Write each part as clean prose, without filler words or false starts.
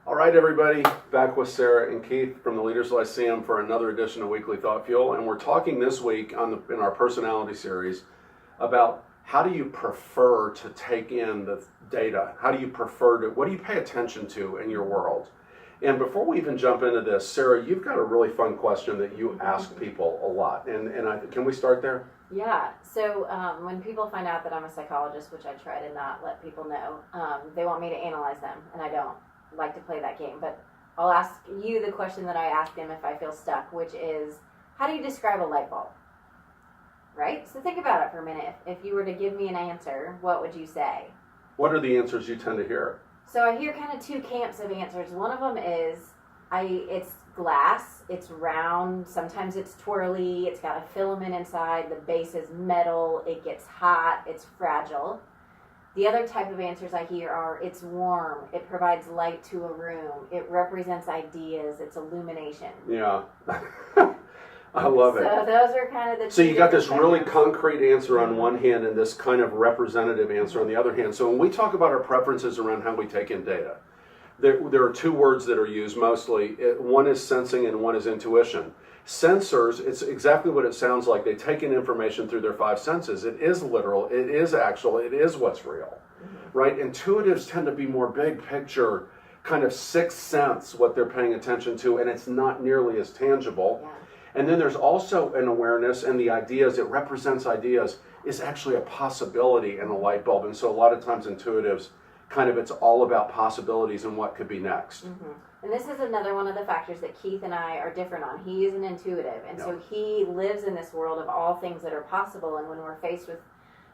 All right, everybody, back with Sara and Keith from the Leaders Lyceum for another edition of Weekly Thought Fuel. And we're talking this week in our personality series about how do you prefer to take in the data? How do you prefer to, what do you pay attention to in your world? And before we even jump into this, Sara, you've got a really fun question that you ask people a lot. Can we start there? Yeah, so when people find out that I'm a psychologist, which I try to not let people know, they want me to analyze them, and I don't like to play that game. But I'll ask you the question that I ask them if I feel stuck, which is, how do you describe a light bulb? Right? So think about it for a minute. If you were to give me an answer, what would you say? What are the answers you tend to hear? So I hear kind of two camps of answers. One of them is, it's glass, it's round, sometimes it's twirly, it's got a filament inside, the base is metal, it gets hot, it's fragile. The other type of answers I hear are, it's warm, it provides light to a room, it represents ideas, it's illumination. Yeah. I love it. So those are kind of the So you got this really concrete answer on one hand and this kind of representative answer on the other hand. So when we talk about our preferences around how we take in data, there are two words that are used mostly. One is sensing and one is intuition. Sensors, it's exactly what it sounds like. They take in information through their five senses. It is literal, it is actual, it is what's real, right? Intuitives tend to be more big picture, kind of sixth sense what they're paying attention to, and it's not nearly as tangible. Yeah. And then there's also an awareness, and the ideas, it represents ideas, is actually a possibility in a light bulb. And so a lot of times intuitives, kind of it's all about possibilities and what could be next. Mm-hmm. And this is another one of the factors that Keith and I are different on. He is an intuitive, and so he lives in this world of all things that are possible. And when we're faced with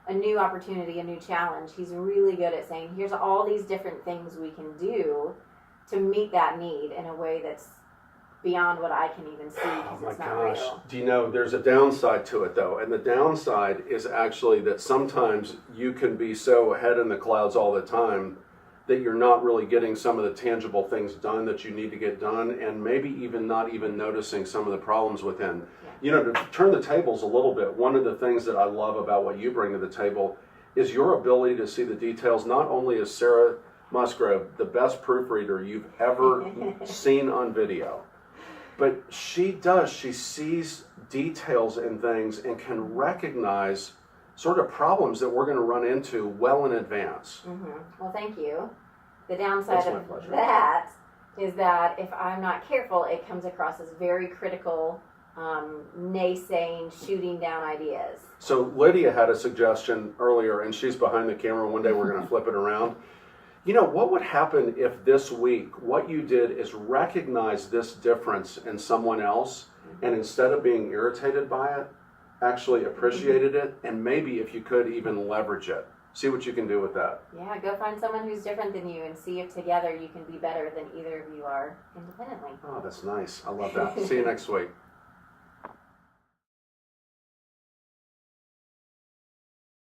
a new opportunity, a new challenge, he's really good at saying, here's all these different things we can do to meet that need in a way that's beyond what I can even see, because it's not real. Do you know, there's a downside to it though, and the downside is actually that sometimes you can be so ahead in the clouds all the time that you're not really getting some of the tangible things done that you need to get done, and maybe even not even noticing some of the problems within. Yeah. You know, to turn the tables a little bit, one of the things that I love about what you bring to the table is your ability to see the details. Not only is Sara Musgrove the best proofreader you've ever seen on video, but she sees details in things and can recognize sort of problems that we're going to run into well in advance. Mm-hmm. Well, thank you. The downside of that is that if I'm not careful, it comes across as very critical, naysaying, shooting down ideas. So Lydia had a suggestion earlier, and she's behind the camera. One day we're going to flip it around. You know, what would happen if this week what you did is recognize this difference in someone else, and instead of being irritated by it, actually appreciated it, and maybe if you could even leverage it. See what you can do with that. Yeah, go find someone who's different than you and see if together you can be better than either of you are independently. Oh, that's nice. I love that. See you next week.